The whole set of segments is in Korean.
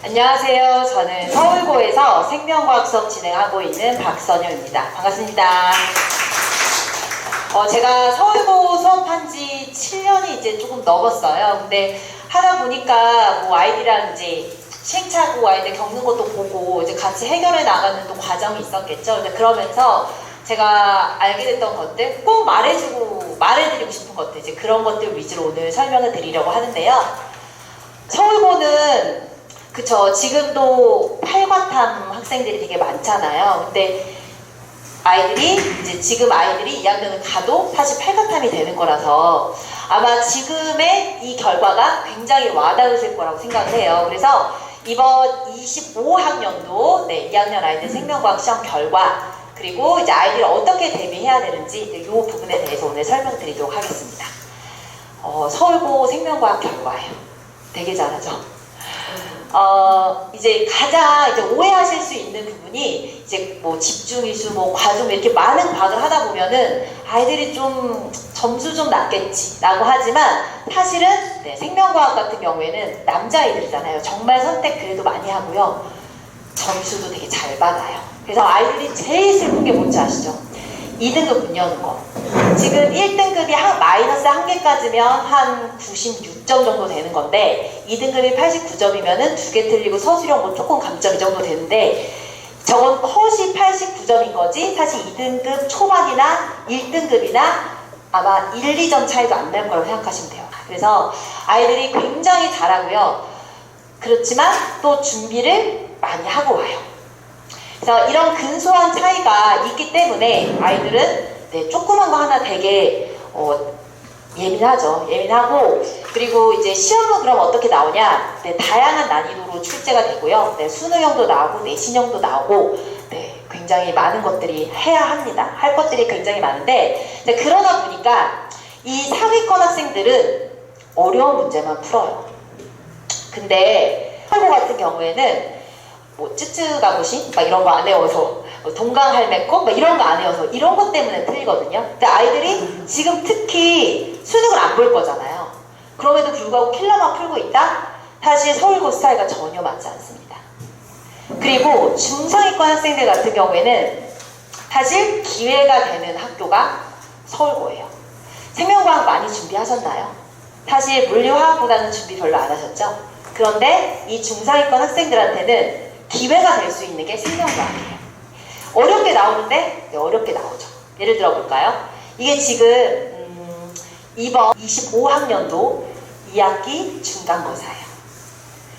안녕하세요. 저는 서울고에서 생명과학 수업 진행하고 있는 박선영입니다. 반갑습니다. 제가 서울고 수업한 지 7년이 이제 조금 넘었어요. 근데 하다 보니까 뭐 아이들이랑 이제 시행착오 아이들 겪는 것도 보고 이제 같이 해결해 나가는 또 과정이 있었겠죠. 근데 그러면서 제가 알게 됐던 것들, 꼭 말해드리고 싶은 것들, 이제 그런 것들 위주로 오늘 설명을 드리려고 하는데요. 서울고는 그쵸. 지금도 8과탐 학생들이 되게 많잖아요. 근데 지금 아이들이 2학년을 가도 사실 8과탐이 되는 거라서 아마 지금의 이 결과가 굉장히 와닿으실 거라고 생각을 해요. 그래서 이번 25학년도 2학년 아이들 생명과학 시험 결과, 그리고 이제 아이들이 어떻게 대비해야 되는지 이 부분에 대해서 오늘 설명드리도록 하겠습니다. 서울고 생명과학 결과예요. 되게 잘하죠? 이제 가장 오해하실 수 있는 부분이 이제 뭐 집중이수, 뭐 과중 이렇게 많은 과학을 하다 보면은 아이들이 좀 점수 좀 낮겠지라고 하지만 사실은 생명과학 같은 경우에는 남자아이들이잖아요. 정말 선택 그래도 많이 하고요. 점수도 되게 잘 받아요. 그래서 아이들이 제일 슬픈 게 뭔지 아시죠? 2등급 못 여는 거. 지금 1등급이 마이너스 1개까지면 한 96점 정도 되는 건데 2등급이 89점이면은 2개 틀리고 서술형 뭐 조금 감점 이 정도 되는데 저건 컷이 89점인 거지 사실 2등급 초반이나 1등급이나 아마 1, 2점 차이도 안 날 거라고 생각하시면 돼요. 그래서 아이들이 굉장히 잘하고요. 그렇지만 또 준비를 많이 하고 와요. 그래서 이런 근소한 차이가 있기 때문에 아이들은 조그만 거 하나 되게 예민하죠. 예민하고, 그리고 이제 시험은 그럼 어떻게 나오냐? 다양한 난이도로 출제가 되고요. 수능형도 나오고 내신형도 나오고 굉장히 많은 것들이 해야 합니다. 할 것들이 굉장히 많은데 그러다 보니까 이 상위권 학생들은 어려운 문제만 풀어요. 근데 서울고 같은 경우에는 뭐 쯔쯔가고시 막 이런 거 안 외워서 동강할매꽃 막 이런 거 안 외워서 이런 것 때문에 틀리거든요. 근데 아이들이 지금 특히 수능을 안 볼 거잖아요. 그럼에도 불구하고 킬러만 풀고 있다? 사실 서울고 스타일과 전혀 맞지 않습니다. 그리고 중상위권 학생들 같은 경우에는 사실 기회가 되는 학교가 서울고예요. 생명과학 많이 준비하셨나요? 사실 물리화학보다는 준비 별로 안 하셨죠? 그런데 이 중상위권 학생들한테는 기회가 될 수 있는 게 생명과학이에요. 어렵게 나오는데 어렵게 나오죠. 예를 들어 볼까요? 이게 지금 이번 25학년도 2학기 중간고사예요.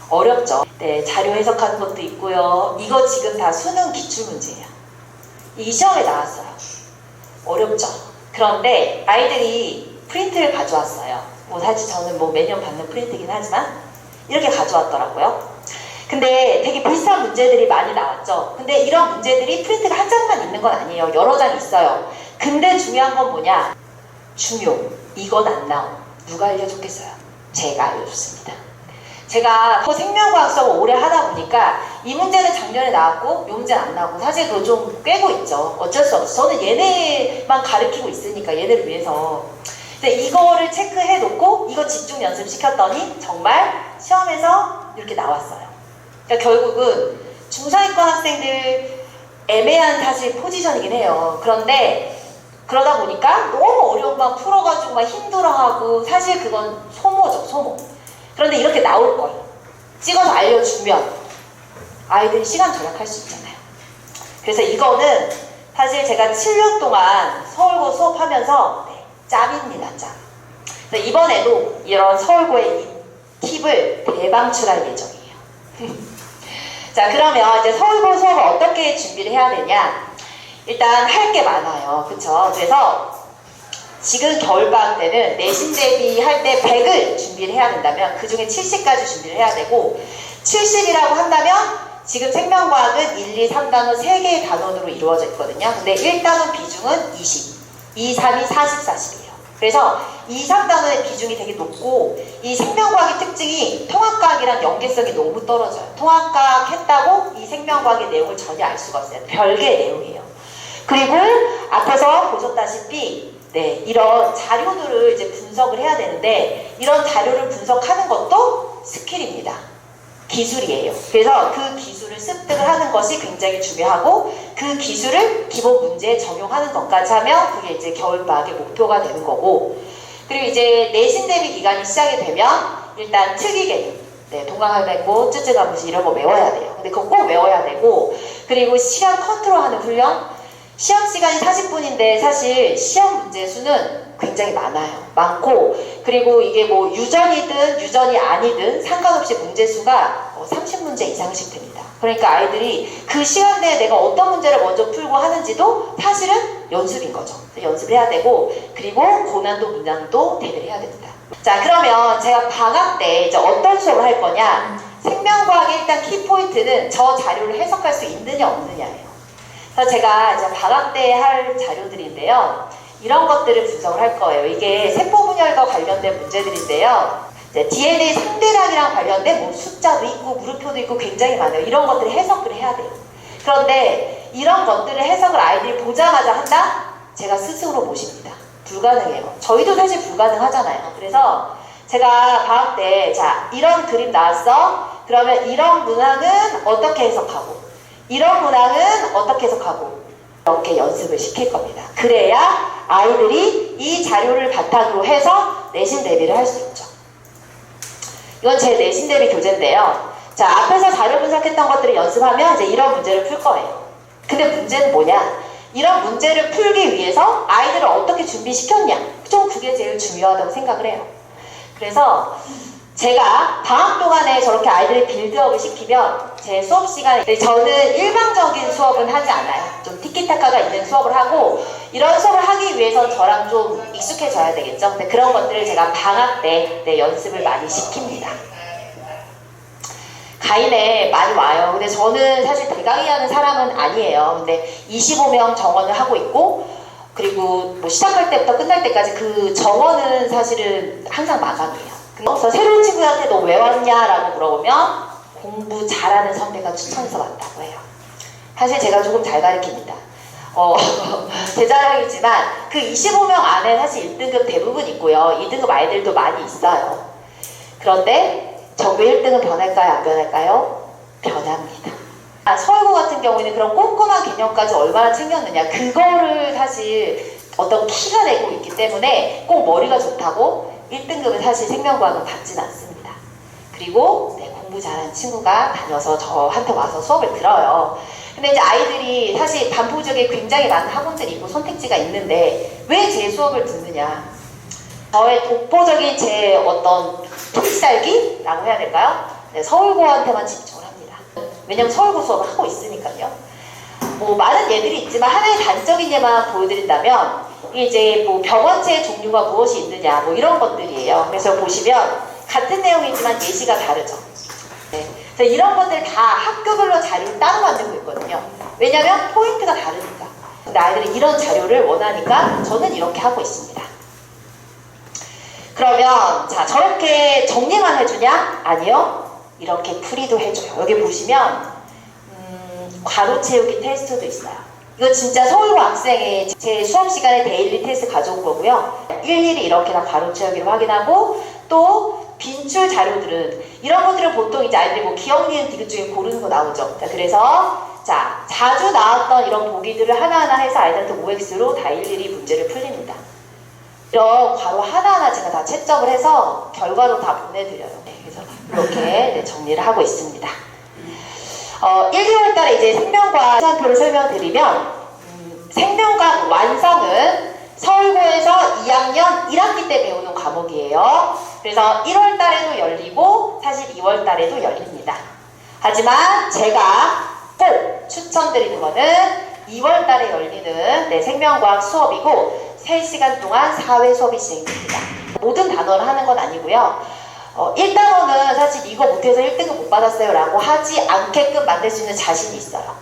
어렵죠? 자료 해석하는 것도 있고요. 이거 지금 다 수능 기출문제예요. 이 시험에 나왔어요. 어렵죠? 그런데 아이들이 프린트를 가져왔어요. 뭐 사실 저는 뭐 매년 받는 프린트이긴 하지만 이렇게 가져왔더라고요. 근데 되게 비슷한 문제들이 많이 나왔죠. 근데 이런 문제들이 프린트가 한 장만 있는 건 아니에요. 여러 장 있어요. 근데 중요한 건 뭐냐? 이건 안 나옴. 누가 알려줬겠어요? 제가 알려줬습니다. 제가 생명과학 수업을 오래 하다 보니까 이 문제는 작년에 나왔고 이 문제는 안 나오고 사실 그거 좀 꿰고 있죠. 어쩔 수 없어. 저는 얘네만 가르치고 있으니까 얘네를 위해서. 근데 이거를 체크해 놓고 이거 집중 연습 시켰더니 정말 시험에서 이렇게 나왔어요. 그러니까 결국은 중상위권 학생들 애매한 사실 포지션이긴 해요. 그런데 그러다 보니까 너무 어려운 거 풀어가지고 막 힘들어하고 사실 그건 소모죠, 소모. 그런데 이렇게 나올 거예요. 찍어서 알려주면 아이들이 시간 절약할 수 있잖아요. 그래서 이거는 사실 제가 7년 동안 서울고 수업하면서 짬입니다, 짬. 그래서 이번에도 이런 서울고의 이 팁을 대방출할 예정이에요. 자, 그러면 이제 서울고 수업을 어떻게 준비를 해야 되냐? 일단 할 게 많아요. 그쵸? 그래서 지금 겨울방학 때는 내신 대비할 때 100을 준비를 해야 된다면 그 중에 70까지 준비를 해야 되고 70이라고 한다면 지금 생명과학은 1, 2, 3단원 3개의 단원으로 이루어져 있거든요. 근데 1단원 비중은 20, 2, 3이 40, 40이에요. 그래서 2, 3단원의 비중이 되게 높고 이 생명과학의 특징이 통합과학이랑 연계성이 너무 떨어져요. 통합과학 했다고 이 생명과학의 내용을 전혀 알 수가 없어요. 별개의 내용이에요. 그리고 앞에서 보셨다시피 이런 자료들을 이제 분석을 해야 되는데 이런 자료를 분석하는 것도 스킬입니다. 기술이에요. 그래서 그 기술을 습득을 하는 것이 굉장히 중요하고 그 기술을 기본 문제에 적용하는 것까지 하면 그게 이제 겨울방학의 목표가 되는 거고, 그리고 이제 내신 대비 기간이 시작이 되면 일단 특이 개념, 동강할배꽃, 쯔쯔가무시 이런 거 외워야 돼요. 근데 그거 꼭 외워야 되고, 그리고 시간 컨트롤하는 훈련. 시험 시간이 40분인데 사실 시험 문제 수는 굉장히 많고, 그리고 이게 뭐 유전이든 유전이 아니든 상관없이 문제 수가 30문제 이상씩 됩니다. 그러니까 아이들이 그 시간 내에 내가 어떤 문제를 먼저 풀고 하는지도 사실은 연습인 거죠. 연습을 해야 되고, 그리고 고난도 문장도 대비를 해야 됩니다. 자, 그러면 제가 방학 때 이제 어떤 수업을 할 거냐? 생명과학의 일단 키포인트는 저 자료를 해석할 수 있느냐 없느냐예요. 그래서 제가 이제 방학 때 할 자료들인데요, 이런 것들을 분석을 할 거예요. 이게 세포 분열과 관련된 문제들인데요, 이제 DNA 상대량이랑 관련된 뭐 숫자도 있고 물음표도 있고 굉장히 많아요. 이런 것들을 해석을 해야 돼요. 그런데 이런 것들을 해석을 아이들이 보자마자 한다? 제가 스스로 모십니다. 불가능해요. 저희도 사실 불가능하잖아요. 그래서 제가 방학 때, 자, 이런 그림 나왔어? 그러면 이런 문항은 어떻게 해석하고, 이런 문항은 어떻게 해석하고, 이렇게 연습을 시킬 겁니다. 그래야 아이들이 이 자료를 바탕으로 해서 내신 대비를 할 수 있죠. 이건 제 내신 대비 교재인데요. 자, 앞에서 자료 분석했던 것들을 연습하면 이제 이런 문제를 풀 거예요. 근데 문제는 뭐냐? 이런 문제를 풀기 위해서 아이들을 어떻게 준비시켰냐? 좀 그게 제일 중요하다고 생각을 해요. 그래서 제가 방학 동안에 저렇게 아이들의 빌드업을 시키면 제 수업 시간에, 저는 일방적인 수업은 하지 않아요. 좀 티키타카가 있는 수업을 하고, 이런 수업을 하기 위해선 저랑 좀 익숙해져야 되겠죠. 근데 그런 것들을 제가 방학 때 연습을 많이 시킵니다. 가인에 많이 와요. 근데 저는 사실 대강의하는 사람은 아니에요. 근데 25명 정원을 하고 있고, 그리고 뭐 시작할 때부터 끝날 때까지 그 정원은 사실은 항상 마감이에요. 그래서 새로운 친구한테 너 왜 왔냐라고 물어보면 공부 잘하는 선배가 추천해서 왔다고 해요. 사실 제가 조금 잘 가르칩니다. 제 자랑이지만 그 25명 안에 사실 1등급 대부분 있고요, 2등급 아이들도 많이 있어요. 그런데 전교 1등은 변할까요? 안 변할까요? 변합니다. 서울고 같은 경우에는 그런 꼼꼼한 개념까지 얼마나 챙겼느냐, 그거를 사실 어떤 키가 내고 있기 때문에 꼭 머리가 좋다고 1등급은 사실 생명과학은 받진 않습니다. 그리고 공부 잘하는 친구가 다녀서 저한테 와서 수업을 들어요. 근데 이제 아이들이 사실 반포 지역에 굉장히 많은 학원들이 있고 선택지가 있는데 왜 제 수업을 듣느냐? 저의 독보적인 제 어떤 필살기라고 해야 될까요? 서울고한테만 집중을 합니다. 왜냐면 서울고 수업을 하고 있으니까요. 뭐 많은 예들이 있지만 하나의 단적인 예만 보여드린다면, 이제 뭐 병원체의 종류가 무엇이 있느냐, 뭐 이런 것들이에요. 그래서 보시면 같은 내용이지만 예시가 다르죠. 그래서 이런 것들 다 학교별로 자료를 따로 만들고 있거든요. 왜냐면 포인트가 다르니까. 근데 아이들이 이런 자료를 원하니까 저는 이렇게 하고 있습니다. 그러면 자, 저렇게 정리만 해주냐? 아니요. 이렇게 풀이도 해줘요. 여기 보시면 괄호 채우기 테스트도 있어요. 이거 진짜 서울고 학생의 제 수업 시간에 데일리 테스트 가져온 거고요. 일일이 이렇게 다 괄호 채우기를 확인하고, 또 빈출 자료들은 이런 것들은 보통 이제 아이들이 뭐 기억, 니은, 디귿 중에 고르는 거 나오죠. 자, 그래서 자, 자주 나왔던 이런 보기들을 하나하나 해서 아이들한테 OX로 다 일일이 문제를 풀립니다. 이런 괄호 하나하나 제가 다 채점을 해서 결과로 다 보내드려요. 그래서 이렇게 정리를 하고 있습니다. 1, 2월 달에 이제 생명과학 시간표를 설명드리면, 생명과학 완성은 서울고에서 2학년 1학기 때 배우는 과목이에요. 그래서 1월 달에도 열리고 사실 2월 달에도 열립니다. 하지만 제가 꼭 추천드리는 거는 2월 달에 열리는 생명과학 수업이고 3시간 동안 4회 수업이 진행됩니다. 모든 단어를 하는 건 아니고요. 1단원은 사실 이거 못해서 1등급 못 받았어요 라고 하지 않게끔 만들 수 있는 자신이 있어요.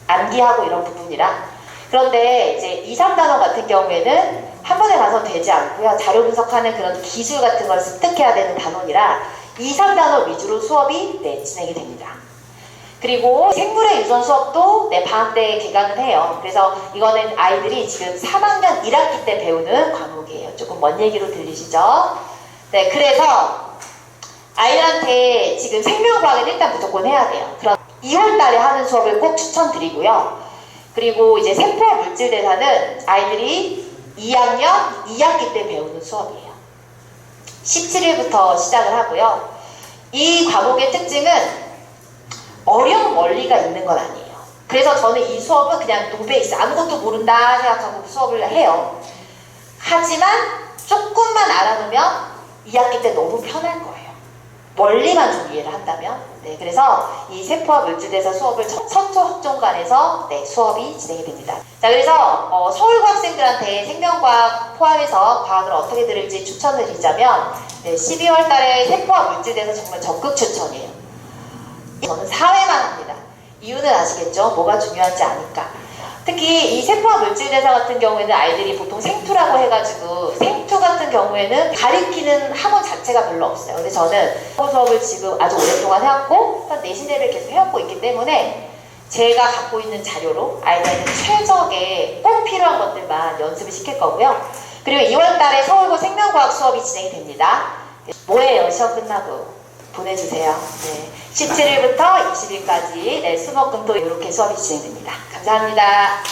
암기하고 이런 부분이라. 그런데 이제 2, 3단원 같은 경우에는 한 번에 가서 되지 않고요. 자료 분석하는 그런 기술 같은 걸 습득해야 되는 단원이라 2, 3단원 위주로 수업이 진행이 됩니다. 그리고 생물의 유전 수업도 방학 때 개강을 해요. 그래서 이거는 아이들이 지금 3학년 1학기 때 배우는 과목이에요. 조금 먼 얘기로 들리시죠? 네, 그래서 아이들한테 지금 생명과학은 일단 무조건 해야 돼요. 그럼 2월 달에 하는 수업을 꼭 추천드리고요. 그리고 이제 세포와 물질 대사는 아이들이 2학년 2학기 때 배우는 수업이에요. 17일부터 시작을 하고요. 이 과목의 특징은 어려운 원리가 있는 건 아니에요. 그래서 저는 이 수업은 그냥 노베이스, 아무것도 모른다 생각하고 수업을 해요. 하지만 조금만 알아두면 2학기 때 너무 편할 거예요. 원리만 좀 이해를 한다면. 네, 그래서 이 세포와 물질대사 수업을 서초학종관에서 네, 수업이 진행이 됩니다. 자, 그래서 서울고 학생들한테 생명과학 포함해서 과학을 어떻게 들을지 추천을 드리자면 네, 12월 달에 세포와 물질대사 정말 적극 추천이에요. 저는 4회만 합니다. 이유는 아시겠죠? 뭐가 중요한지 아니까. 특히 이 세포와 물질대사 같은 경우에는 아이들이 보통 생투라고 해가지고 생투 같은 경우에는 가리키는 학원 자체가 별로 없어요. 근데 저는 수업을 지금 아주 오랫동안 해왔고 한 내신대를 계속 해왔고 있기 때문에 제가 갖고 있는 자료로 아이들한테 최적의 꼭 필요한 것들만 연습을 시킬 거고요. 그리고 2월 달에 서울고 생명과학 수업이 진행이 됩니다. 뭐예요? 시험 끝나고 보내주세요. 네. 17일부터 20일까지 네, 수목금토 이렇게 수업이 진행됩니다. 감사합니다.